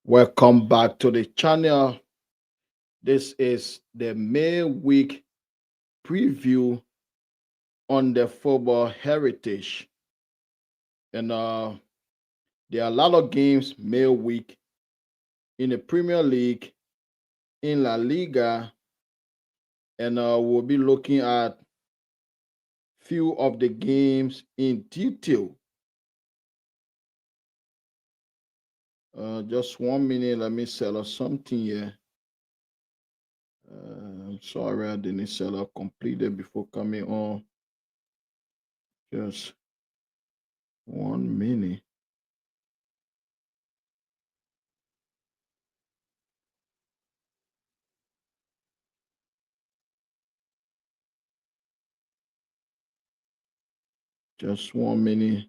Welcome back to the channel. This is the May week preview on the football heritage. And there are a lot of games May week in the Premier League, in La Liga, and we'll be looking at few of the games in detail. Just 1 minute, let me set up something here. I'm sorry I didn't set up completed before coming on. Just 1 minute. Just 1 minute.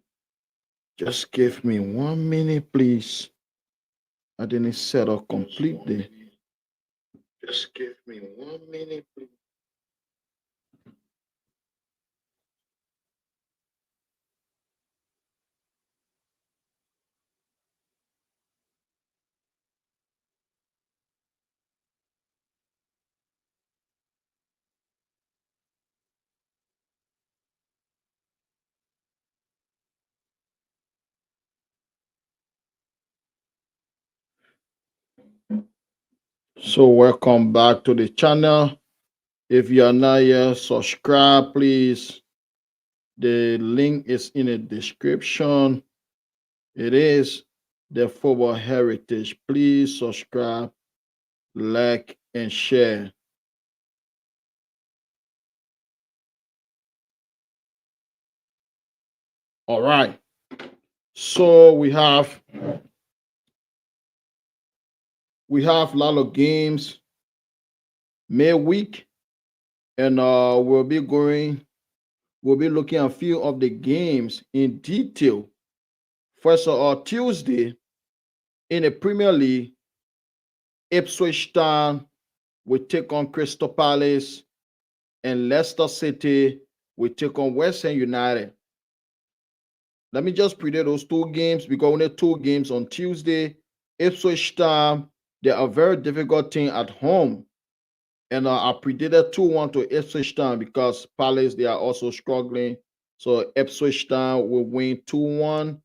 Just give me 1 minute, please. I didn't set up completely. Just give me 1 minute, please. So welcome back to the channel. If you are not yet, subscribe, please. The link is in the description. It is the Football Heritage. Please subscribe, like, and share. All right. So we have a lot of games May week, and we'll be looking at a few of the games in detail. First of all, Tuesday in the Premier League, Ipswich Town will take on Crystal Palace, and Leicester City will take on West Ham United. Let me just predict those two games because only two games on Tuesday. Ipswich Town, they are a very difficult team at home. And I predicted 2-1 to Ipswich Town because Palace, they are also struggling. So Ipswich Town will win 2-1.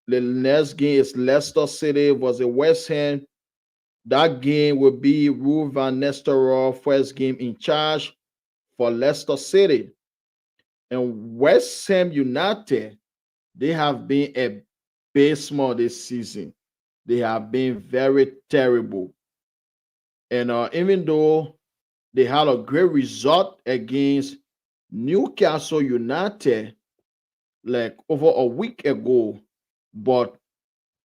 The next game is Leicester City versus West Ham. That game will be Ruud van Nistelrooy first game in charge for Leicester City. And West Ham United, they have been abysmal this season. They have been very terrible. And even though they had a great result against Newcastle United like over a week ago, but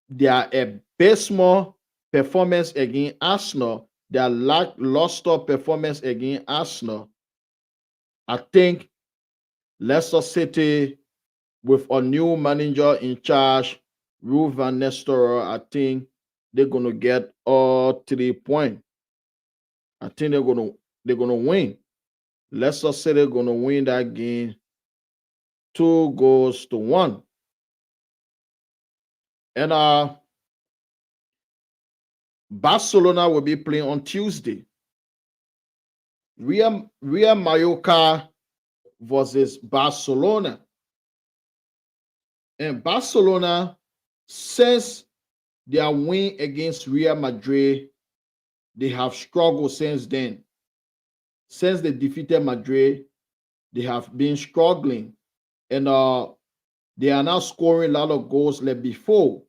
their abysmal performance against Arsenal, their lackluster performance against Arsenal, I think Leicester City with a new manager in charge, Ruud van Nistelrooy, I think they're gonna get all 3 points. I think they're gonna win. Leicester City gonna win that game 2-1. And Barcelona will be playing on Tuesday. Real Mallorca versus Barcelona. And Barcelona, since their win against Real Madrid, they have struggled since then. Since they defeated Madrid, they have been struggling. And they are now scoring a lot of goals like before.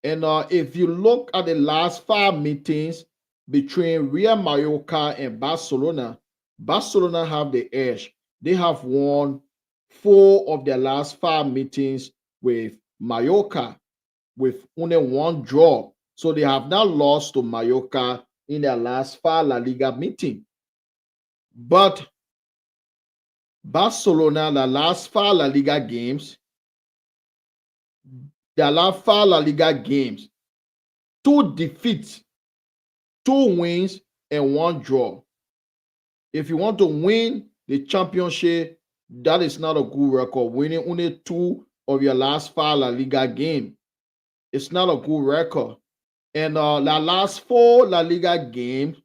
And if you look at the last 5 meetings between Real Mallorca and Barcelona, Barcelona have the edge. They have won 4 of their last 5 meetings with Mallorca, with only 1 draw. So they have now lost to Mallorca in their last 5 La Liga meeting. But Barcelona, the last 5 La Liga games, 2 defeats, 2 wins, and 1 draw. If you want to win the championship, that is not a good record. Winning only 2 of your last 5 La Liga games, it's not a good record. And the last 4 La Liga games,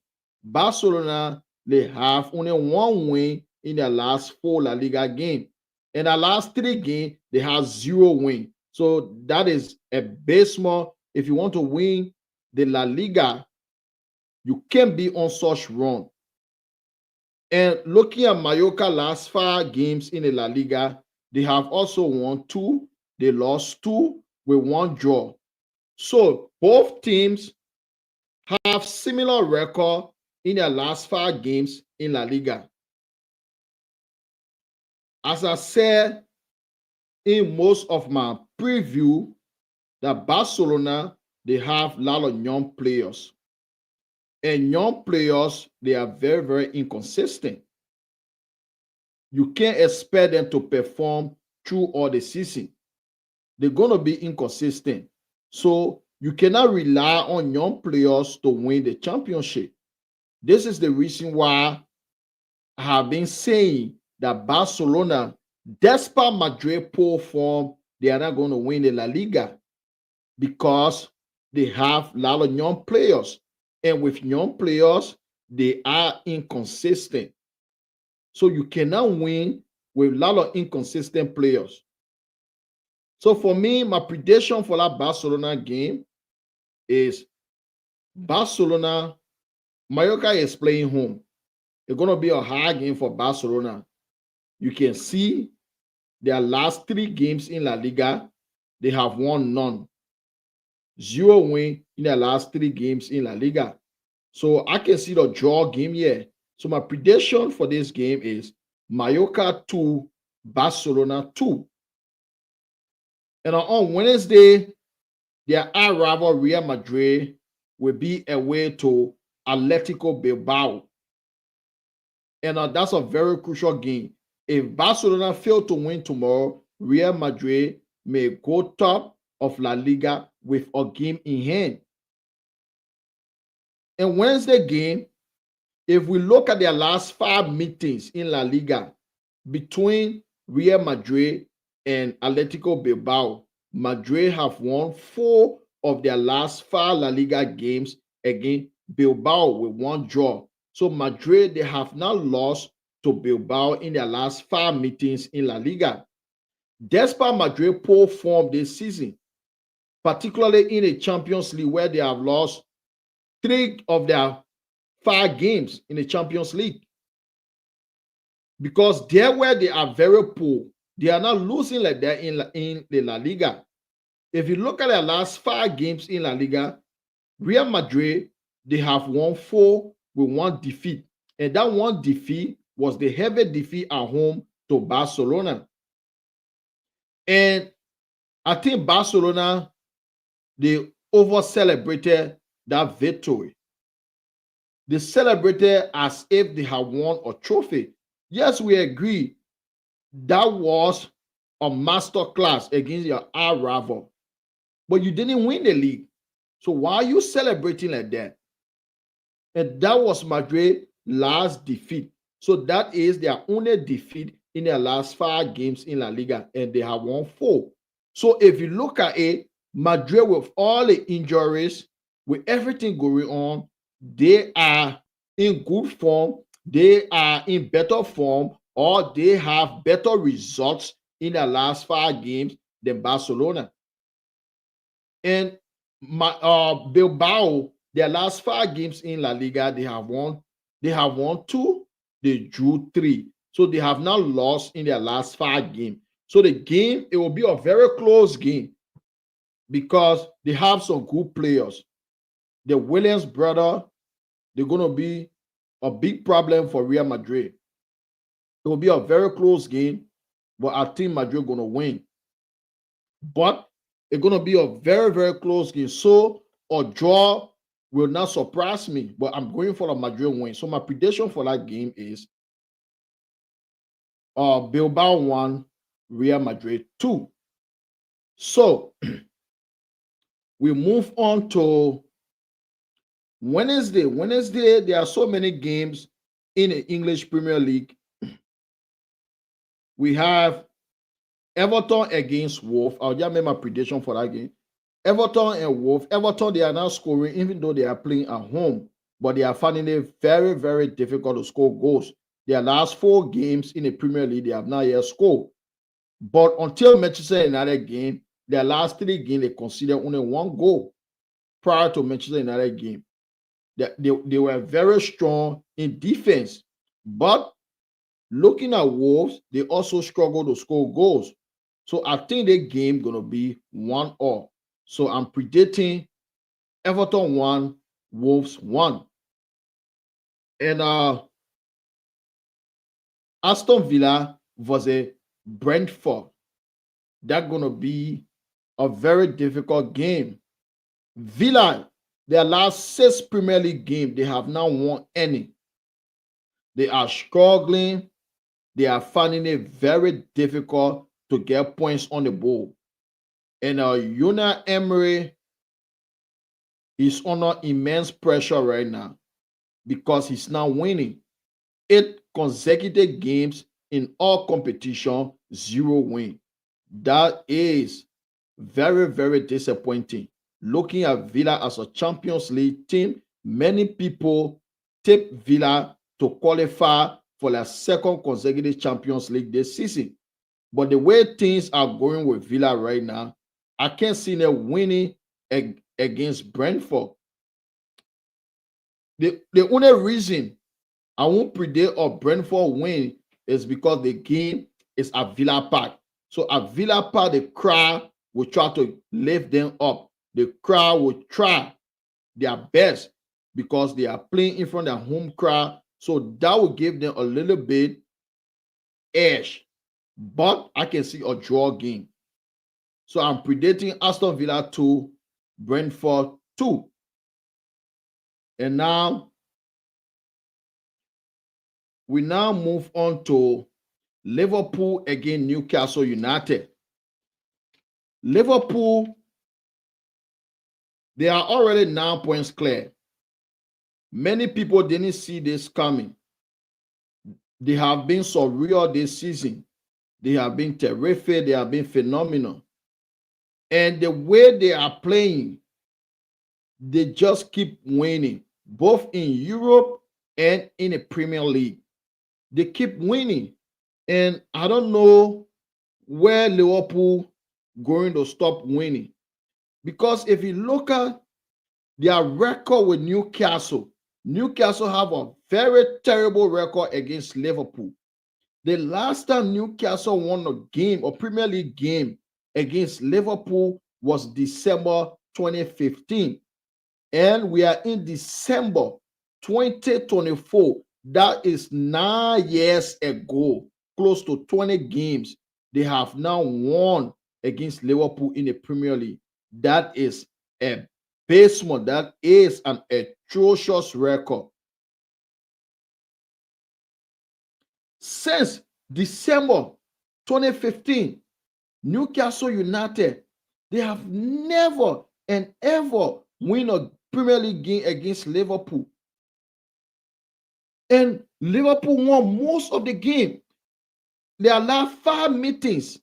Barcelona, they have only 1 win in their last 4 La Liga games. And the last 3 games, they have 0 win. So that is abysmal. If you want to win the La Liga, you can't be on such run. And looking at Mallorca last 5 games in the La Liga, they have also won 2. They lost 2 with 1 draw. So both teams have similar record in their last 5 games in La Liga. As I said in most of my preview, that Barcelona, they have a lot of young players. And young players, they are very, very inconsistent. You can't expect them to perform through all the season. They're going to be inconsistent. So you cannot rely on young players to win the championship. This is the reason why I have been saying that Barcelona, despite Madrid poor form, they are not going to win the La Liga because they have a lot of young players. And with young players, they are inconsistent. So you cannot win with a lot of inconsistent players. So for me, my prediction for that Barcelona game is Barcelona, Mallorca is playing home. It's going to be a hard game for Barcelona. You can see their last 3 games in La Liga, they have won none. 0 win in their last 3 games in La Liga. So I can see the draw game here. So my prediction for this game is Mallorca 2, Barcelona 2. And on Wednesday, their rival Real Madrid will be away to Atletico Bilbao. And that's a very crucial game. If Barcelona fail to win tomorrow, Real Madrid may go top of La Liga with a game in hand. And Wednesday game, if we look at their last 5 meetings in La Liga between Real Madrid and Atletico Bilbao, Madrid have won 4 of their last 5 La Liga games against Bilbao with 1 draw. So Madrid, they have not lost to Bilbao in their last 5 meetings in La Liga. Despite Madrid poor form this season, particularly in the Champions League where they have lost 3 of their 5 games in the Champions League. Because there where they are very poor, they are not losing like that in the La Liga. If you look at their last 5 games in La Liga, Real Madrid, they have won 4 with 1 defeat. And that 1 defeat was the heavy defeat at home to Barcelona. And I think Barcelona, they over-celebrated that victory. They celebrated as if they had won a trophy. Yes, we agree that was a masterclass against your rival, but you didn't win the league. So why are you celebrating like that? And that was Madrid's last defeat. So that is their only defeat in their last 5 games in La Liga, and they have won 4. So if you look at it, Madrid, with all the injuries, with everything going on, they are in good form, they are in better form, or they have better results in the last 5 games than Barcelona. And Bilbao, their last 5 games in La Liga, they have won 2, they drew 3. So they have not lost in their last 5 games. So the game, it will be a very close game because they have some good players. The Williams brother, they're going to be a big problem for Real Madrid. It will be a very close game, but I think Madrid going to win. But it's going to be a very, very close game. So a draw will not surprise me, but I'm going for a Madrid win. So my prediction for that game is Bilbao 1, Real Madrid 2. So we move on to Wednesday. Wednesday, there are so many games in the English Premier League. We have Everton against Wolves. I'll just make my prediction for that game. Everton and Wolves. Everton, they are now scoring, even though they are playing at home, but they are finding it very, very difficult to score goals. Their last 4 games in the Premier League, they have not yet scored. But until Manchester United game, their last 3 games, they conceded only 1 goal prior to Manchester United game. They were very strong in defense. But looking at Wolves, they also struggle to score goals. So I think the game going to be 1-1. So I'm predicting Everton 1, Wolves 1. And Aston Villa versus Brentford. That's going to be a very difficult game. Villa, their last 6 Premier League games, they have not won any. They are struggling. They are finding it very difficult to get points on the board. And Unai Emery is under immense pressure right now because he's now winning 8 consecutive games in all competition, 0 win. That is very, very disappointing. Looking at Villa as a Champions League team, many people tip Villa to qualify for their 2nd consecutive Champions League this season. But the way things are going with Villa right now, I can't see them winning against Brentford. The only reason I won't predict a Brentford win is because the game is at Villa Park. So at Villa Park, the crowd will try to lift them up. The crowd will try their best because they are playing in front of their home crowd. So that will give them a little bit edge. But I can see a draw game. So I'm predicting Aston Villa 2, Brentford 2. And now, we now move on to Liverpool against Newcastle United. Liverpool, they are already 9 points clear. Many people didn't see this coming. They have been surreal this season. They have been terrific. They have been phenomenal. And the way they are playing, they just keep winning, both in Europe and in the Premier League. They keep winning. And I don't know where Liverpool going to stop winning. Because if you look at their record with Newcastle, Newcastle have a very terrible record against Liverpool. The last time Newcastle won a game, a Premier League game against Liverpool was December 2015. And we are in December 2024. That is 9 years ago, close to 20 games they have now won against Liverpool in the Premier League. That is abysmal. That is an atrocious record. Since December 2015, Newcastle United, they have never and ever win a Premier League game against Liverpool. And Liverpool won most of the game. There are 5 meetings.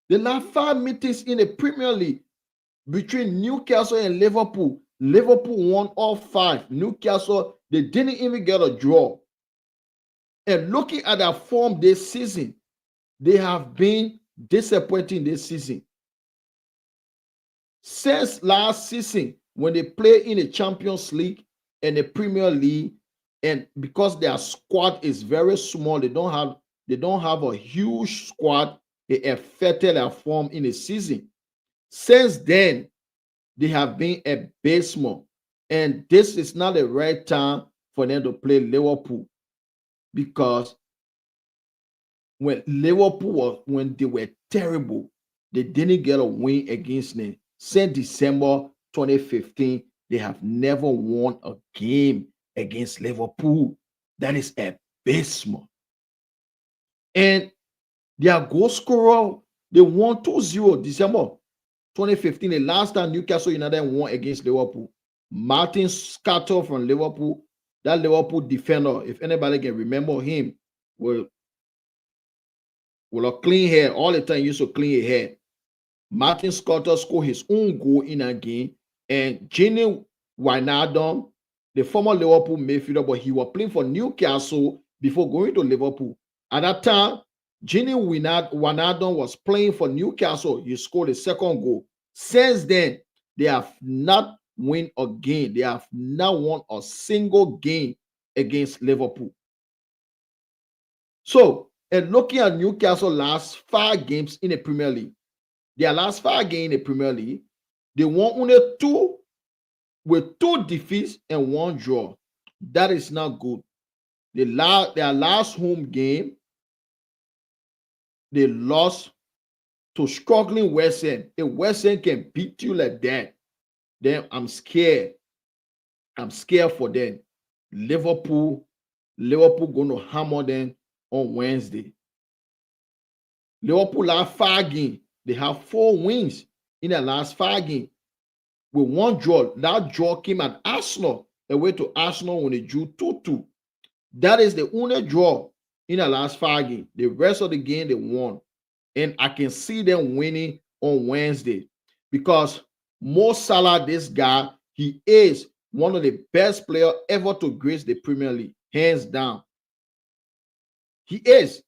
There are 5 meetings in the Premier League between Newcastle and Liverpool. Liverpool won all 5. Newcastle, they didn't even get a draw. And looking at their form this season, they have been disappointing this season. Since last season, when they play in the Champions League and the Premier League, and because their squad is very small, they don't have a huge squad, it affected their form in the season. Since then, they have been abysmal. And this is not the right time for them to play Liverpool. Because when when they were terrible, they didn't get a win against them. Since December 2015, they have never won a game against Liverpool. That is abysmal. And their goal scorer, they won 2-0 December 2015. The last time Newcastle United won against Liverpool. Martin Scatter from Liverpool, that Liverpool defender, if anybody can remember him, with a clean hair. All the time he used to clean his hair. Martin Scotter scored his own goal in a game, and Gini Wijnaldum, the former Liverpool midfielder, but he was playing for Newcastle before going to Liverpool. At that time, Gini Wijnaldum was playing for Newcastle. He scored a second goal. Since then, they have not won a game. They have not won a single game against Liverpool. So, and looking at Newcastle last 5 games in the Premier League, their last 5 games in the Premier League, they won only 2 with 2 defeats and 1 draw. That is not good. Their last home game, they lost to struggling West End. If West End can beat you like that, then I'm scared. I'm scared for them. Liverpool going to hammer them on Wednesday. Liverpool last 5 games, they have 4 wins in the last 5 games with 1 draw. That draw came at Arsenal, away to Arsenal when they drew 2-2. That is the only draw in the last 5 games. The rest of the game they won. And I can see them winning on Wednesday because Mo Salah, this guy, he is one of the best players ever to grace the Premier League, hands down. He is.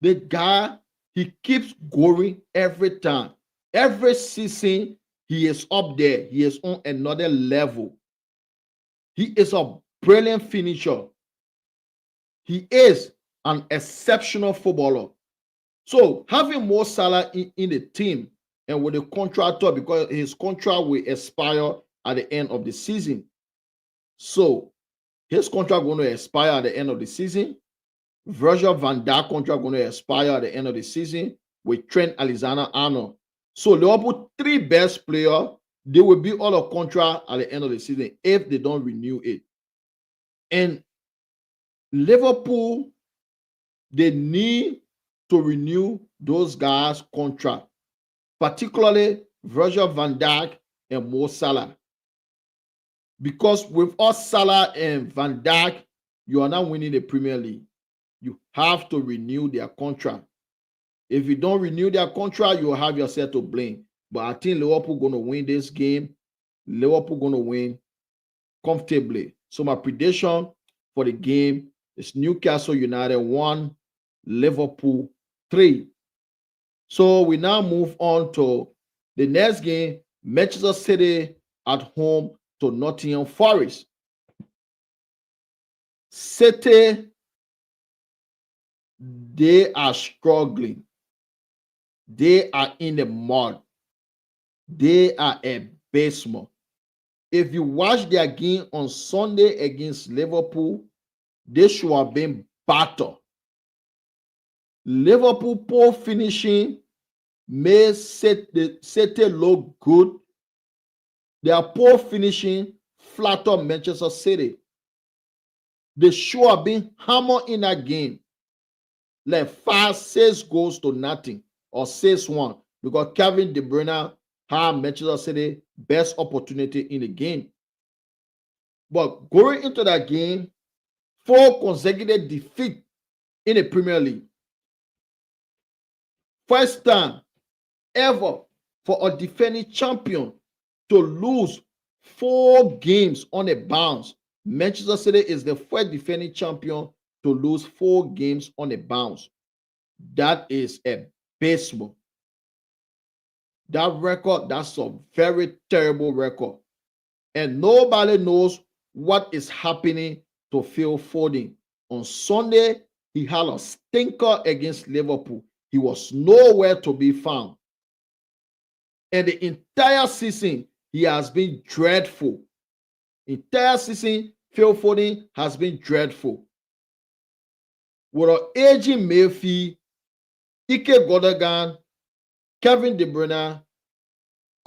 The guy, he keeps going every time. Every season, he is up there. He is on another level. He is a brilliant finisher. He is an exceptional footballer. So having Mo Salah in the team and with the contractor, because his contract will expire at the end of the season. So his contract going to expire at the end of the season. Virgil van Dijk contract going to expire at the end of the season with Trent Alexander-Arnold. So Liverpool 3 best players, they will be out of contract at the end of the season if they don't renew it. And Liverpool, they need to renew those guys' contract, particularly Virgil van Dijk and Mo Salah. Because without Salah and Van Dijk, you are not winning the Premier League. You have to renew their contract. If you don't renew their contract, you will have yourself to blame. But I think Liverpool going to win this game. Liverpool going to win comfortably. So my prediction for the game is Newcastle United 1, Liverpool 3. So we now move on to the next game, Manchester City at home to Nottingham Forest. City, they are struggling. They are in the mud. They are abysmal. If you watch their game on Sunday against Liverpool, they should have been battered. Liverpool poor finishing made City look good. Their poor finishing flattered Manchester City. They should have been hammered in that game. Like 5-6 goals to nothing or 6-1 because Kevin De Bruyne had Manchester City best opportunity in the game. But going into that game, 4 consecutive defeats in the Premier League. First time ever for a defending champion to lose 4 games on a bounce. Manchester City is the first defending champion to lose 4 games on a bounce. That is abysmal. That record, that's a very terrible record. And nobody knows what is happening to Phil Foden. On Sunday, he had a stinker against Liverpool. He was nowhere to be found. And the entire season, he has been dreadful. Entire season, Phil Foden has been dreadful. With an aging Mayfield, Ike Godogan, Kevin De Bruyne,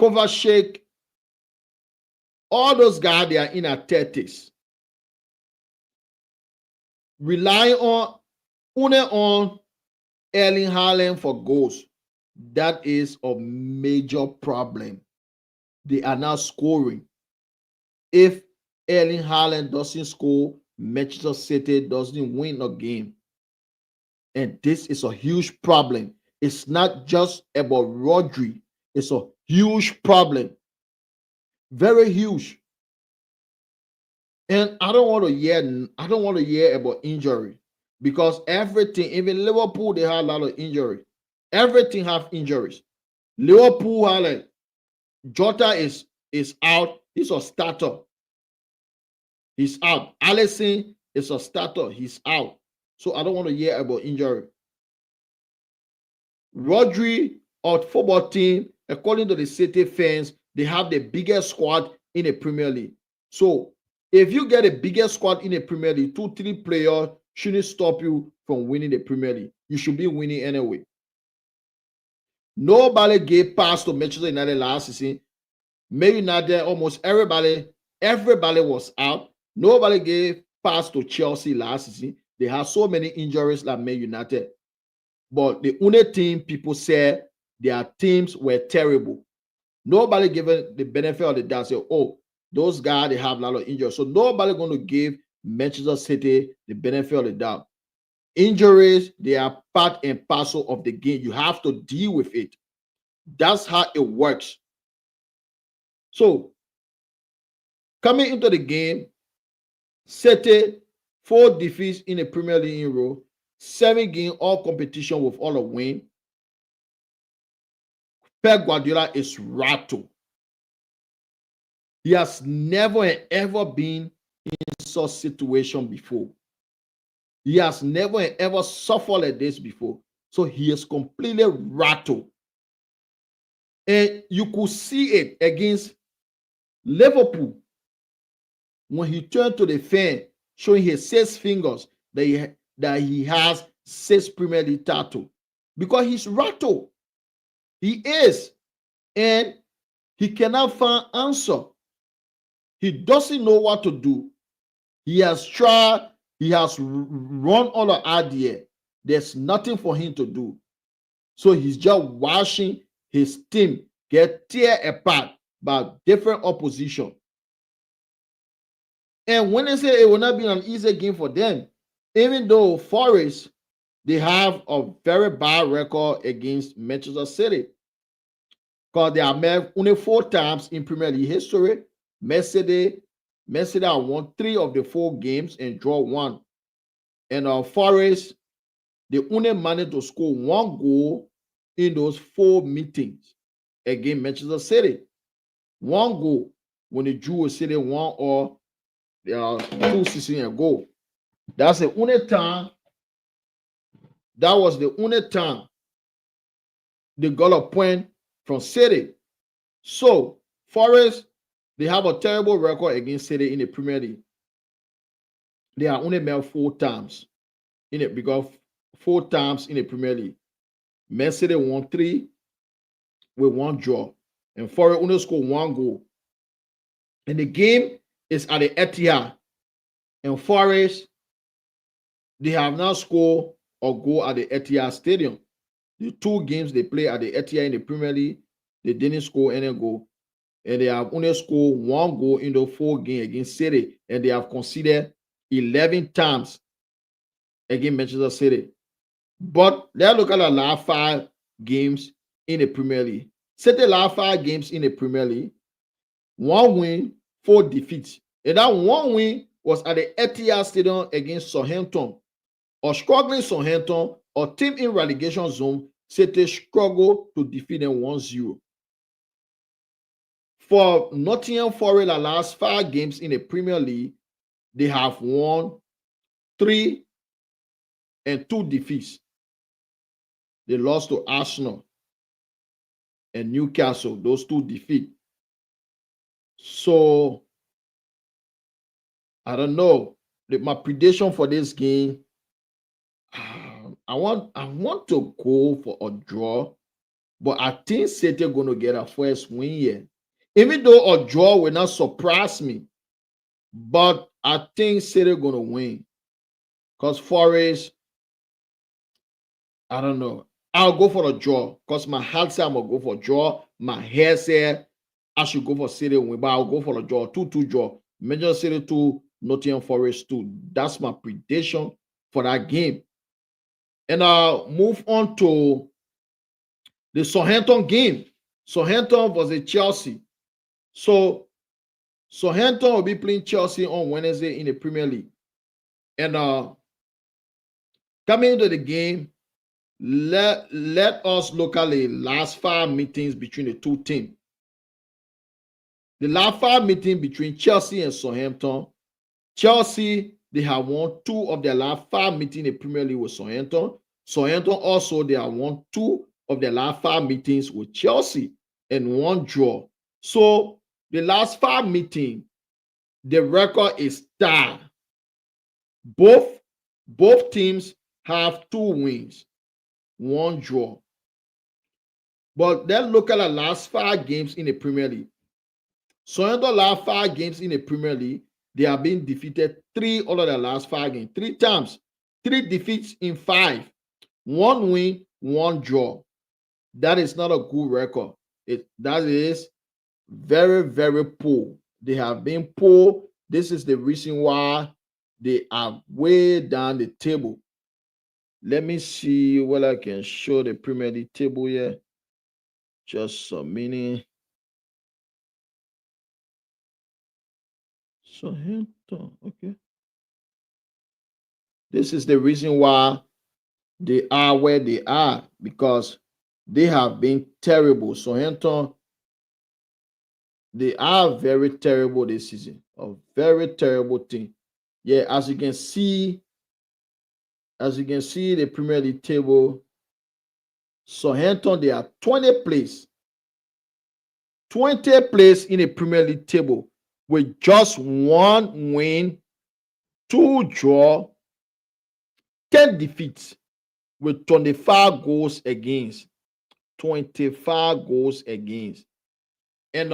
Kovacic, all those guys, they are in their 30s. Relying only on Erling Haaland for goals. That is a major problem. They are not scoring. If Erling Haaland doesn't score, Manchester City doesn't win a game. And this is a huge problem. It's not just about Rodri. It's a huge problem. Very huge. And I don't want to hear about injury because everything, even Liverpool, they have a lot of injury. Everything have injuries. Liverpool have like Jota is out. He's a starter. He's out. Alisson is a starter. He's out. So I don't want to hear about injury. Rodri or football team, according to the City fans, they have the biggest squad in the Premier League. So if you get a biggest squad in the Premier League, 2-3 players shouldn't stop you from winning the Premier League. You should be winning anyway. Nobody gave pass to Manchester United last season. Man United, almost everybody was out. Nobody gave pass to Chelsea last season. They had so many injuries like Man United. But the only team people said their teams were terrible. Nobody given the benefit of the doubt. Say, oh, those guys, they have a lot of injuries. So nobody going to give Manchester City the benefit of the doubt. Injuries, they are part and parcel of the game. You have to deal with it. That's how it works. So, coming into the game, City 4 defeats in the Premier League in a row, 7 games all competition with all a win. Pep Guardiola is rattled. He has never ever been in such situation before. He has never ever suffered like this before. So he is completely rattled. And you could see it against Liverpool when he turned to the fan, showing his 6 fingers that he has 6 Premier League titles. Because he's rattled. He is. And he cannot find answer. He doesn't know what to do. He has tried. He has run all the idea. There's nothing for him to do. So he's just watching his team get tear apart by different opposition. And when they say it will not be an easy game for them, even though Forest, they have a very bad record against Manchester City. Because they are met only 4 times in Premier League history. Mercedes won 3 of the 4 games and draw 1. And Forest, they only managed to score 1 goal in those 4 meetings against Manchester City. 1 goal when they drew a City 1 or 2 seasons ago. That's the only time. That was the only time they got a point from City. So Forest, they have a terrible record against City in the Premier League. They are only met 4 times in it because 4 times in the Premier League. Man City won 3 with 1 draw, and Forest only scored 1 goal. And the game is at the Etihad, and Forest, they have not scored a goal at the Etihad Stadium. The 2 games they play at the Etihad in the Premier League, they didn't score any goal. And they have only scored 1 goal in the 4 games against City. And they have conceded 11 times against Manchester City. But let's look at the last 5 games in the Premier League. City last 5 games in the Premier League, 1 win, 4 defeats. And that 1 win was at the Etihad Stadium against Southampton. A struggling Southampton, a team in relegation zone, City struggled to defeat them 1-0. For Nottingham Forest, the last 5 games in the Premier League, they have won 3 and 2 defeats. They lost to Arsenal and Newcastle, those 2 defeats. So, I don't know. My prediction for this game, I want to go for a draw, but I think City are going to get a first win here. Even though a draw will not surprise me, but I think City are going to win. Because Forest, I don't know. I'll go for a draw because my heart says I'm going to go for a draw. My head says I should go for City win, but I'll go for a draw. 2-2 draw. Manchester City 2, Nottingham Forest 2. That's my prediction for that game. And I'll move on to The Southampton game. Southampton versus Chelsea. So Southampton will be playing Chelsea on Wednesday in the Premier League. And coming into the game, let us look at the last 5 meetings between the two teams. The last 5 meetings between Chelsea and Southampton. Chelsea, they have won 2 of their last 5 meetings in the Premier League with Southampton. Southampton also, they have won 2 of their last 5 meetings with Chelsea and 1 draw. So the last 5 meetings, the record is tied. Both teams have 2 wins, 1 draw. But then look at the last 5 games in the Premier League. Southampton last 5 games in the Premier League, they have been defeated 3 out of the last 5 games. 3 times. 3 defeats in 5. 1 win, 1 draw. That is not a good record. That is very, very poor. They have been poor. This is the reason why they are way down the table. Let me see what I can show the Premier League table here. Just a minute. Southampton, okay. This is the reason why they are where they are, because they have been terrible. Southampton, they are very terrible this season. A very terrible team. Yeah, as you can see, the Premier League table, Southampton, they are 20th place. 20th place in the Premier League table with just 1 win, 2 draw, 10 defeats with 25 goals against. 25 goals against. And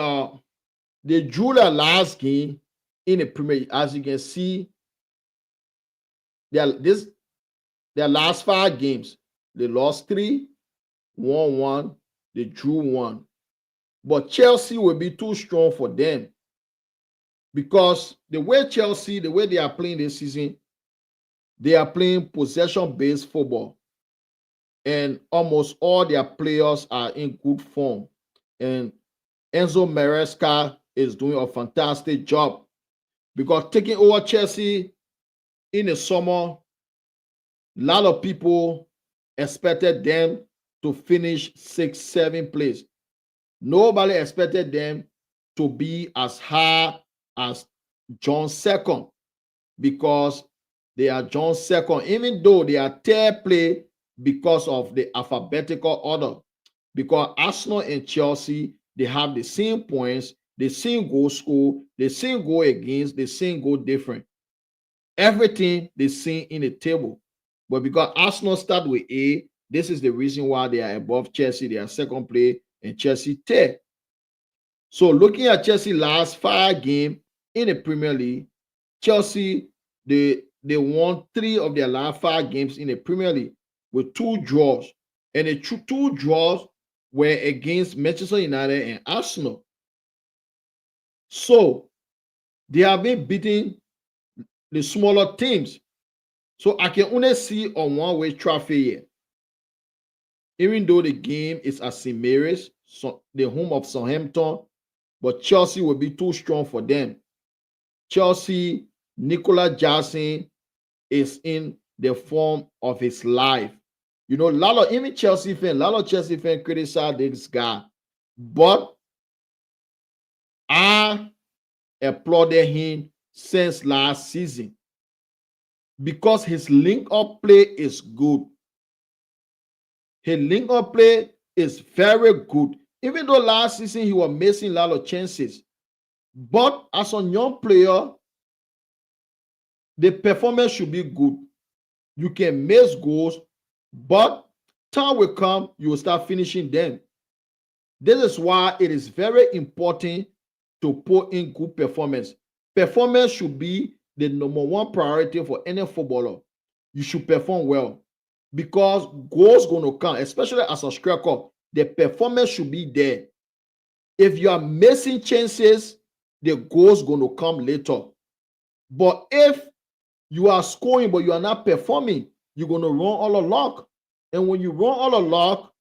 they drew their last game in the Premier League. As you can see, their last 5 games, they lost 3, won 1, they drew 1. But Chelsea will be too strong for them, because the way Chelsea, the way they are playing this season, they are playing possession-based football. And almost all their players are in good form. And Enzo Maresca is doing a fantastic job, because taking over Chelsea in the summer, a lot of people expected them to finish 6th, 7th place. Nobody expected them to be as high as John 2nd, because they are John 2nd, even though they are 3rd place because of the alphabetical order. Because Arsenal and Chelsea, they have the same points, the same goal score, the same goal against, the same goal different. Everything they see in the table. But because Arsenal start with A, this is the reason why they are above Chelsea. They are 2nd place and Chelsea 3rd. So looking at Chelsea last 5 games in the Premier League, Chelsea, they won 3 of their last 5 games in the Premier League with 2 draws. And the 2 draws were against Manchester United and Arsenal. So they have been beating the smaller teams. So I can only see a one-way traffic here. Even though the game is at St. Mary's, the home of Southampton, but Chelsea will be too strong for them. Chelsea, Nicola Jackson is in the form of his life. You know, a lot of Chelsea fans criticize this guy, but I applauded him since last season, because his link-up play is good. His link-up play is very good. Even though last season he was missing a lot of chances, but as a young player, the performance should be good. You can miss goals, but time will come, you will start finishing them. This is why it is very important to put in good performance. Performance should be the number 1 priority for any footballer. You should perform well, because goals going to come, especially as a striker. The performance should be there. If you are missing chances, the goals going to come later. But if you are scoring but you are not performing, you're going to run all the luck. And when you run all the luck,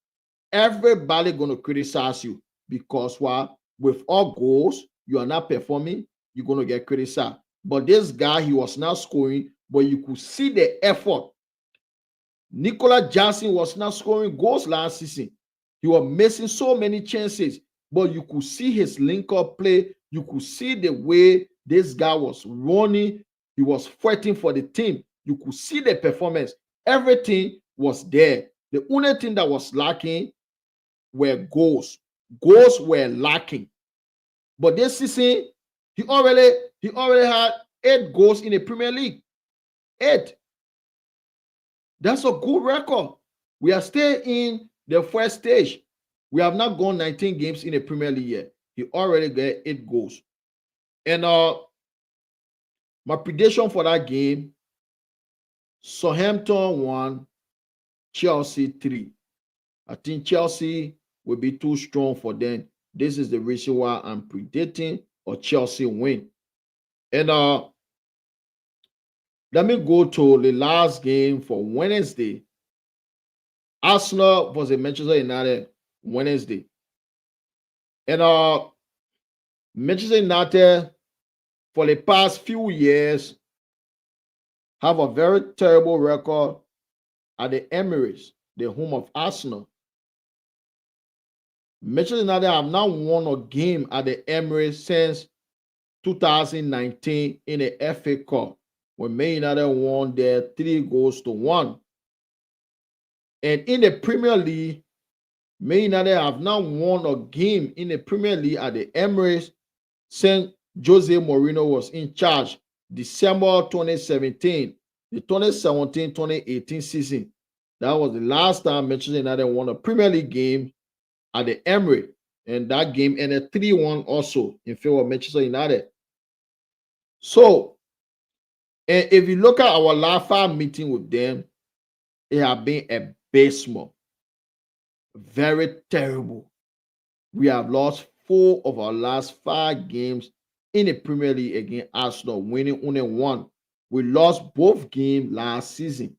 everybody gonna criticize you because why? With all goals, you are not performing, you're gonna get criticized. But this guy, he was not scoring, but you could see the effort. Nicola Johnson was not scoring goals last season. He was missing so many chances, but you could see his link-up play. You could see the way this guy was running. He was fighting for the team. You could see the performance. Everything was there. The only thing that was lacking were goals. Goals were lacking. But this season, he already had 8 goals in the Premier League. 8. That's a good record. We are still in the first stage. We have not gone 19 games in the Premier League yet. He already got 8 goals. And my prediction for that game, Southampton 1, Chelsea 3. I think Chelsea will be too strong for them. This is the reason why I'm predicting a Chelsea win. And let me go to the last game for Wednesday. Arsenal versus Manchester United Wednesday. And Manchester United for the past few years have a very terrible record at the Emirates, the home of Arsenal. Manchester United have not won a game at the Emirates since 2019 in the FA Cup, when Man United won there 3-1. And in the Premier League, Man United have not won a game in the Premier League at the Emirates since Jose Mourinho was in charge, December 2017, the 2017-2018 season. That was the last time Manchester United won a Premier League game at the Emirates. And that game ended 3-1 also in favor of Manchester United. So, and if you look at our last 5 meeting with them, it has been abysmal. Very terrible. We have lost 4 of our last 5 games in the Premier League against Arsenal, winning only 1. We lost both games last season.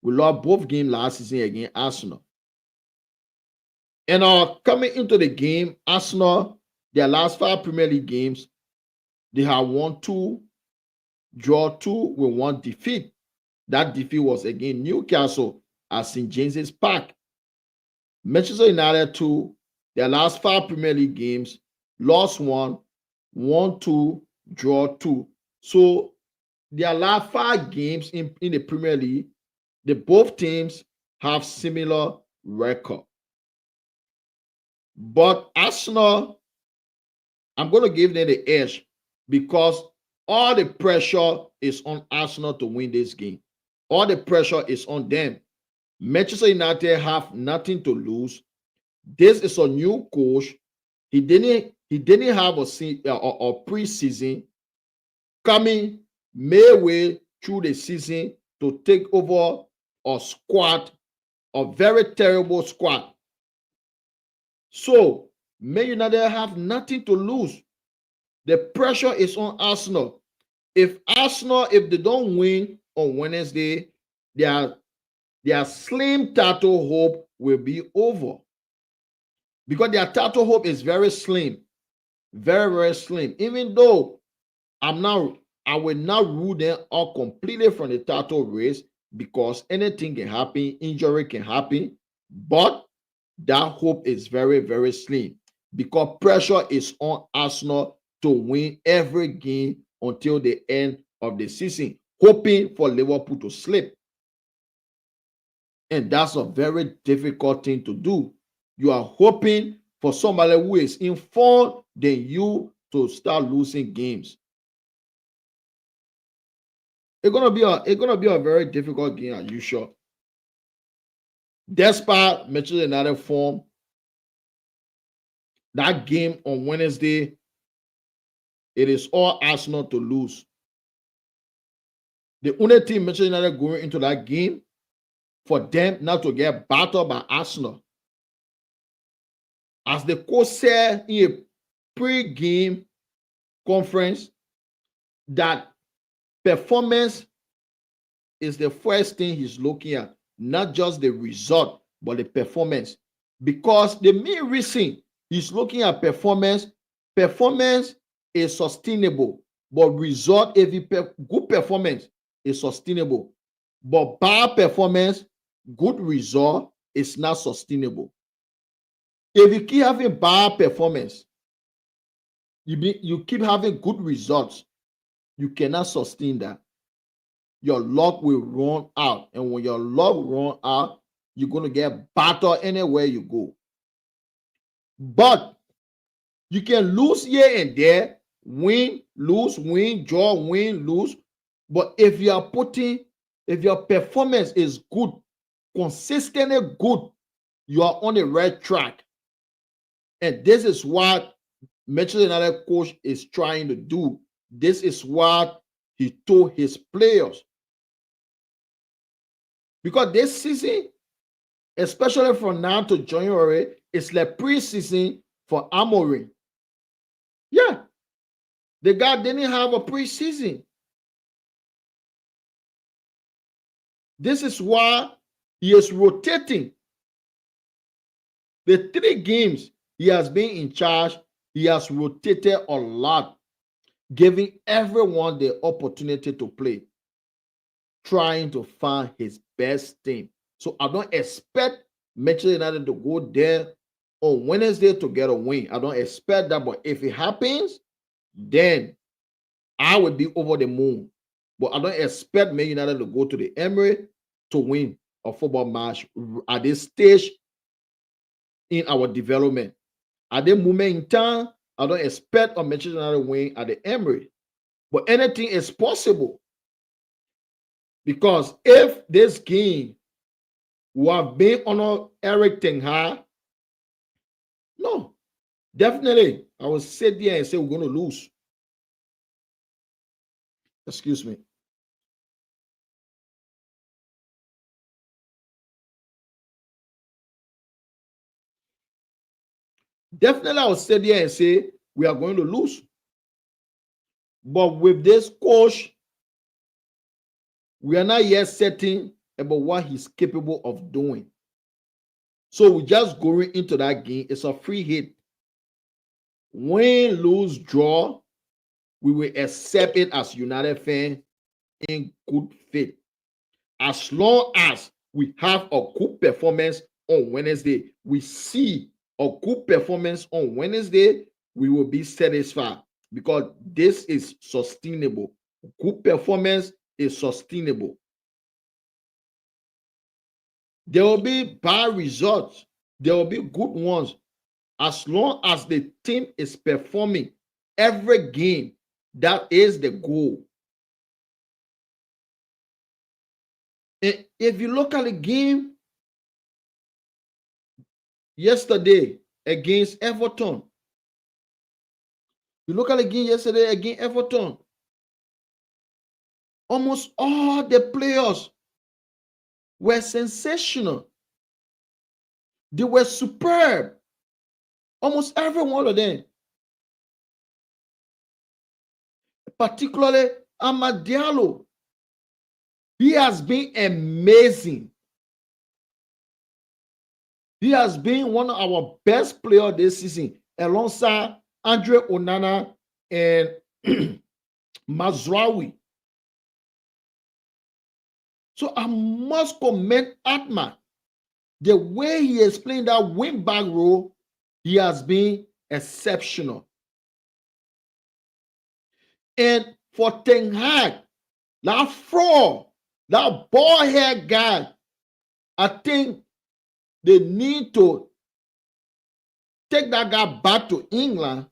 We lost both games last season against Arsenal. And coming into the game, Arsenal, their last 5 Premier League games, they have won 2, draw 2 with 1 defeat. That defeat was against Newcastle at St. James's Park. Manchester United, too, their last 5 Premier League games, lost 1, won 2, draw 2. So their last 5 games in the Premier League, both teams have similar record. But Arsenal, I'm going to give them the edge because all the pressure is on Arsenal to win this game. All the pressure is on them. Manchester United have nothing to lose. This is a new coach. He didn't have a preseason. Coming midway through the season to take over a squad, a very terrible squad. So, Man United have nothing to lose. The pressure is on Arsenal. If they don't win on Wednesday, their slim title hope will be over. Because their title hope is very slim. Very, very slim. Even though I will not rule them out completely from the title race because anything can happen, injury can happen, but that hope is very, very slim because pressure is on Arsenal to win every game until the end of the season, hoping for Liverpool to slip. And that's a very difficult thing to do. You are hoping for somebody who is informed than you to start losing games. It's gonna be a very difficult game, are you sure? Despite Manchester United form, that game on Wednesday, it is all Arsenal to lose. The only team Manchester United going into that game for them not to get battered by Arsenal. As the coach said in a pre-game conference, that performance is the first thing he's looking at, not just the result. but the performance. Because the main reason he's looking at performance is sustainable, but result, good performance is sustainable, but bad performance, good result is not sustainable. If you keep having bad performance, you keep having good results, you cannot sustain that. Your luck will run out. And when your luck run out, you're going to get battered anywhere you go. But you can lose here and there, win, lose, win, draw, win, lose. But if your performance is good, consistently good, you are on the right track. And this is what Manchester United coach is trying to do. This is what he told his players. Because this season, especially from now to January, it's like preseason for Amorim. Yeah. The guy didn't have a preseason. This is why he is rotating. The 3 games he has been in charge, he has rotated a lot, giving everyone the opportunity to play, trying to find his best team. So I don't expect Manchester United to go there on Wednesday to get a win. I don't expect that, but if it happens, then I would be over the moon. But I don't expect Man United to go to the Emirates to win a football match at this stage in our development. At the moment in time, I don't expect a Manchester United win at the Emirates. But anything is possible. Because if this game would have been on Eric Ten Hag, no, definitely I will sit there and say we're going to lose. Excuse me. Definitely I will sit there and say we are going to lose. But with this coach, we are not yet certain about what he's capable of doing. So we just going into that game. It's a free hit. Win, lose, draw, we will accept it as United fans in good faith. As long as we have a good performance on Wednesday, we see a good performance on Wednesday, we will be satisfied because this is sustainable. Good performance is sustainable. There will be bad results. There will be good ones. As long as the team is performing every game, that is the goal. And if you look at the game yesterday against Everton, you look at the game yesterday against Everton, almost all the players were sensational. They were superb. Almost every one of them. Particularly Amad Diallo. He has been amazing. He has been one of our best players this season, alongside Andre Onana and Mazraoui. So I must commend Atma. The way he is playing that wing back role, he has been exceptional. And for Ten Hag, that fraud, that bald head guy, I think they need to take that guy back to England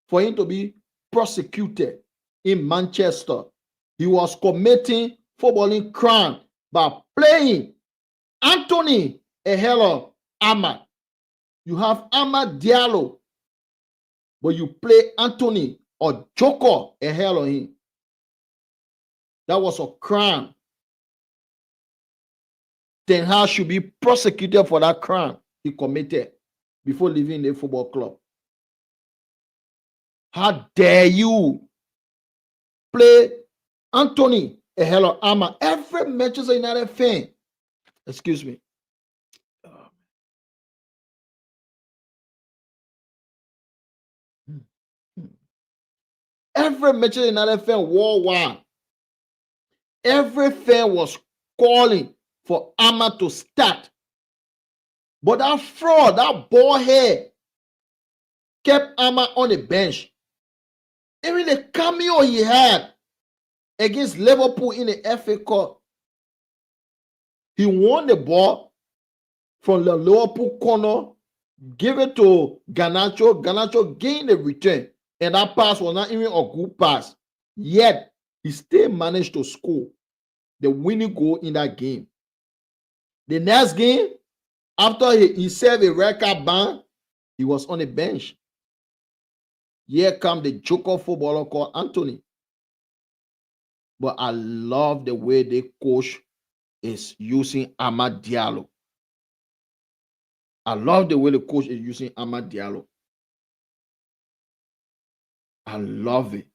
for him to be prosecuted in Manchester. He was committing footballing crime by playing Anthony Ehelo Ahmad. You have Amad Diallo, but you play Anthony or Joko Ehelo him. That was a crime. Ten Hag should be prosecuted for that crime he committed before leaving the football club. How dare you play Anthony Ehelo Ahmad? Every Manchester United fan, excuse me, Every Manchester United fan worldwide, every fan was calling for Ahmad to start. But that fraud, that bald head, kept Ahmad on the bench. Even the cameo he had against Liverpool in the FA Cup, he won the ball from the Liverpool corner, gave it to Garnacho. Garnacho gained the return, and that pass was not even a good pass. Yet, he still managed to score the winning goal in that game. The next game, after he served a red card ban, he was on the bench. Here comes the joker footballer called Anthony. But I love the way the coach is using Amad Diallo. I love the way the coach is using Amad Diallo. I love it.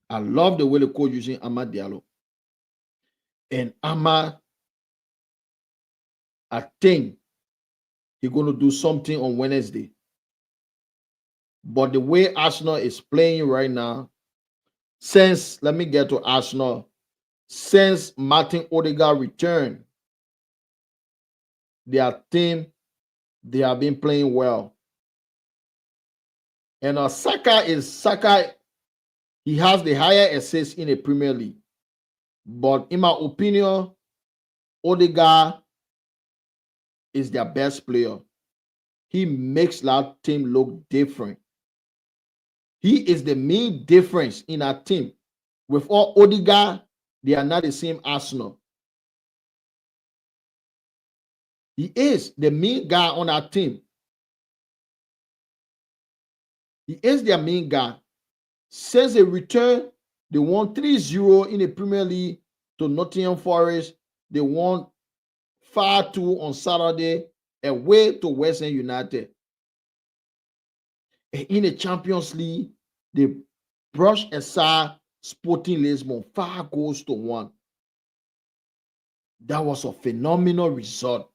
I love the way the coach is using Amad Diallo. And Amad, I think he's going to do something on Wednesday. But the way Arsenal is playing right now, let me get to Arsenal, since Martin Odegaard returned, their team, they have been playing well. And Saka, he has the higher assists in the Premier League. But in my opinion, Odegaard is their best player. He makes that team look different. He is the main difference in our team. Without Odegaard, they are not the same Arsenal. He is the main guy on our team. He is their main guy. Since they returned, they won 3-0 in the Premier League to Nottingham Forest. They won 5-2 on Saturday away to West Ham United. And in the Champions League, they brushed aside Sporting Lisbon 5-1. That was a phenomenal result.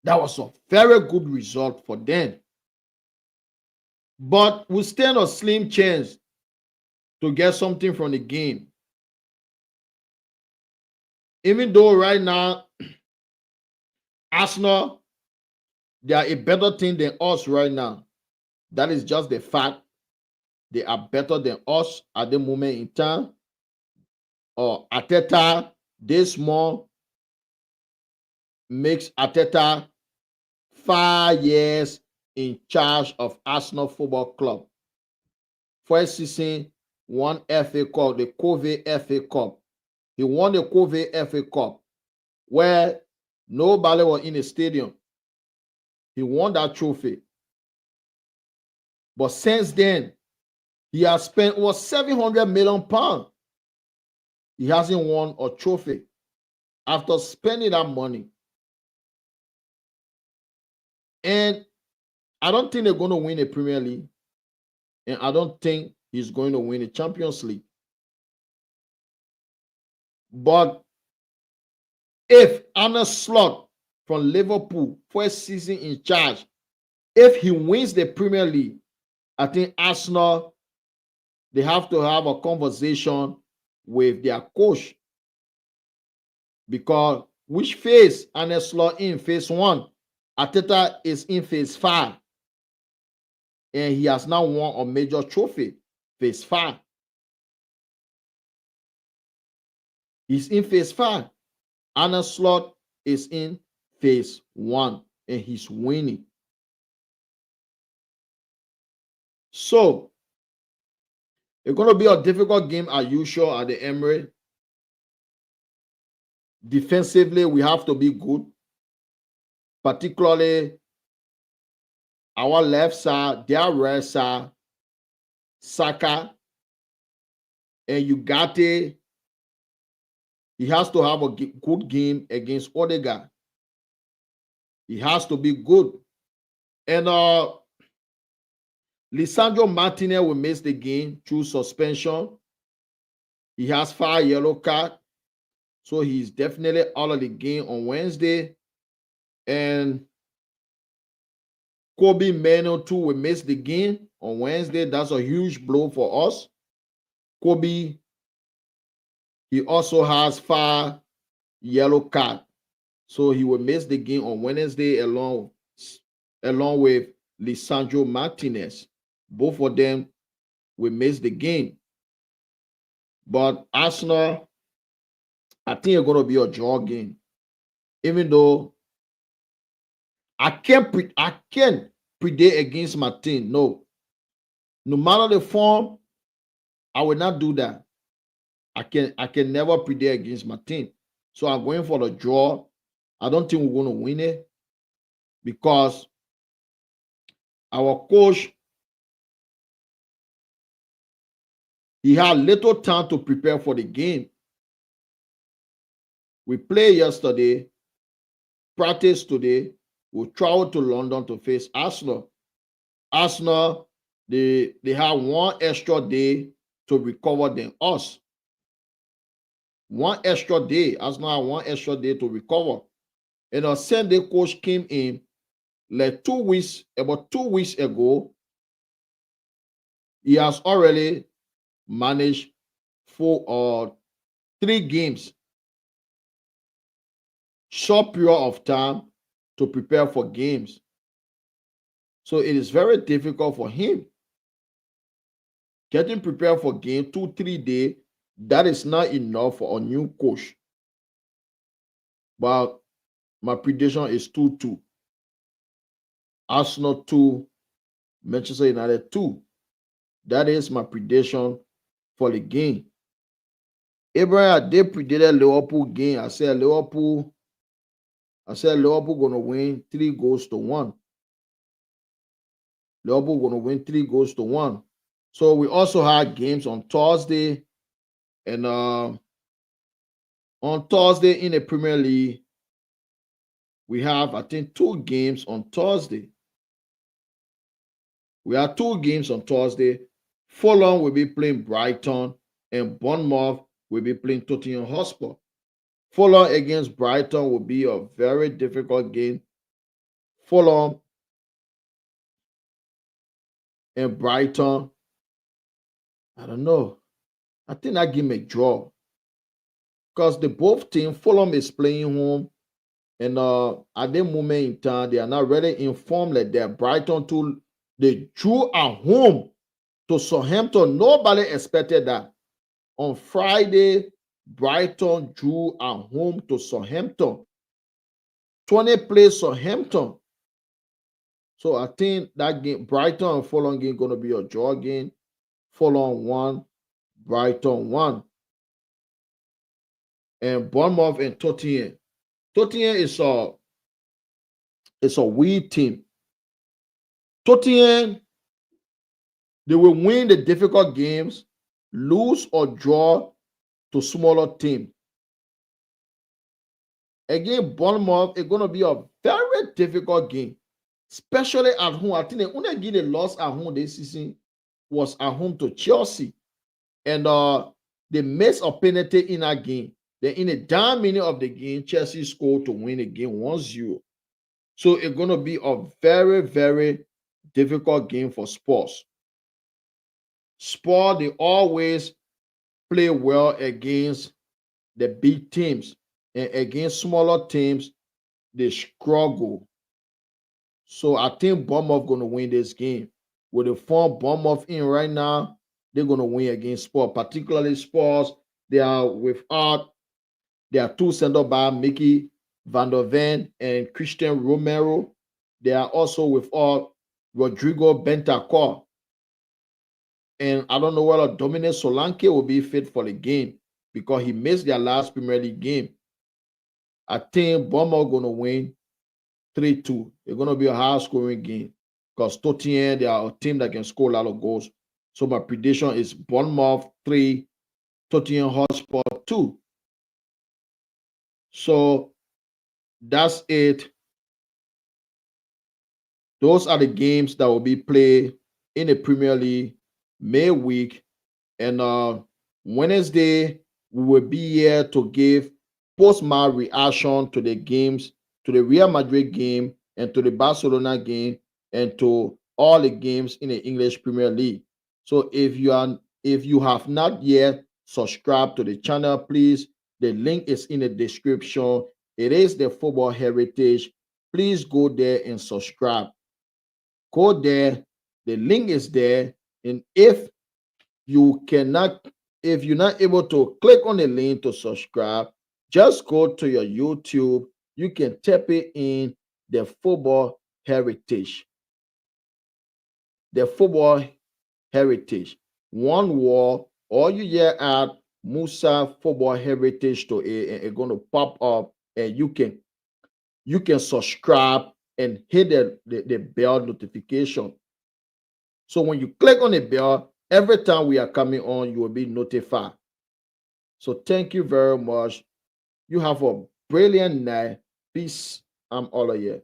That was a very good result for them. But we stand a slim chance to get something from the game. Even though right now, Arsenal, they are a better team than us right now. That is just the fact. They are better than us at the moment in time. Arteta, this small, makes Arteta 5 years in charge of Arsenal Football Club. First season, won FA Cup, the COVID FA Cup. He won the COVID FA Cup where nobody was in the stadium. He won that trophy. But since then, he has spent over £700 million. He hasn't won a trophy after spending that money. And I don't think they're going to win the Premier League. And I don't think he's going to win the Champions League. But if Arne Slot from Liverpool, first season in charge, if he wins the Premier League, I think Arsenal, they have to have a conversation with their coach. Because which phase Arne Slot in? Phase 1. Arteta is in phase 5. And he has now won a major trophy. Phase 5. He's in phase 5. Arne Slot is in phase 1. And he's winning. So, it's going to be a difficult game as usual at the Emirates. Defensively, we have to be good. Particularly our left side, their right side, Saka and Ugarte. He has to have a good game against Odegaard. He has to be good. And Lisandro Martinez will miss the game through suspension. He has 5 yellow cards. So he's definitely out of the game on Wednesday. And Kobe Mano too will miss the game on Wednesday. That's a huge blow for us. Kobe, he also has 5 yellow card, so he will miss the game on Wednesday along with Lisandro Martinez. Both of them will miss the game. But Arsenal, I think it's going to be a draw game. Even though I can't predict against my team. No matter the form, I will not do that. I can never predict against my team. So I'm going for the draw. I don't think we're going to win it because our coach, he had little time to prepare for the game. We played yesterday, practice today. We'll travel to London to face Arsenal. Arsenal, they have 1 extra day to recover than us. 1 extra day. Arsenal have 1 extra day to recover. And our Sunday coach came in like about 2 weeks ago. He has already managed 3 games. Short period of time to prepare for games. So it is very difficult for him. Getting prepared for game 2-3 days, that is not enough for a new coach. But my prediction is 2-2. Arsenal 2, Manchester United 2. That is my prediction for the game. Abraham, I did predicted Liverpool game. I said Liverpool gonna win 3-1. Liverpool gonna win 3-1. So we also had games on Thursday, and on Thursday in the Premier League, we have I think 2 games on Thursday. We have 2 games on Thursday. Fulham will be playing Brighton, and Bournemouth will be playing Tottenham Hotspur. Fulham against Brighton will be a very difficult game. Fulham and Brighton, I don't know. I think that game a draw. Because the both teams, Fulham is playing home, and at the moment in time, they are not really informed like that. Brighton too, they drew at home to Southampton. Nobody expected that. On Friday, Brighton drew at home to Southampton. 20 plays Southampton. So I think that game, Brighton and Fulham game, going to be a draw game. Fulham 1, Brighton 1. And Bournemouth and Tottenham. Tottenham is a weak team. Tottenham, they will win the difficult games, lose or draw to smaller team. Again, Bournemouth is going to be a very difficult game, especially at home. I think the only game they lost at home this season was at home to Chelsea. And they missed a penalty in that game. Then in the down minute of the game, Chelsea scored to win the game 1-0. So it's going to be a very, very difficult game for Spurs. Spurs, they always play well against the big teams. And against smaller teams, they struggle. So I think Bournemouth going to win this game. With the form Bournemouth in right now, they're going to win against Spurs. Particularly Spurs, they are without their 2 center-back, Mickey Van der Ven and Christian Romero. They are also without Rodrigo Bentancur. And I don't know whether Dominic Solanke will be fit for the game because he missed their last Premier League game. I think Bournemouth going to win 3-2. It's going to be a high-scoring game because Tottenham, they are a team that can score a lot of goals. So my prediction is Bournemouth 3, Tottenham Hotspur 2. So that's it. Those are the games that will be played in the Premier League May week. And Wednesday, we will be here to give post-match reaction to the games, to the Real Madrid game and to the Barcelona game. and to all the games in the English Premier League. So if you have not yet subscribed to the channel, please, the link is in the description. It is the Football Heritage. Please go there and subscribe. Go there. The link is there. And you cannot, if you're not able to click on the link to subscribe, just go to your YouTube. You can type it in the Football Heritage. The Football Heritage. One word, or you hear at Musa Football Heritage to it, and it's going to pop up, and you can subscribe and hit the bell notification. So when you click on the bell, every time we are coming on, you will be notified. So thank you very much. You have a brilliant night. Peace. I'm all of you.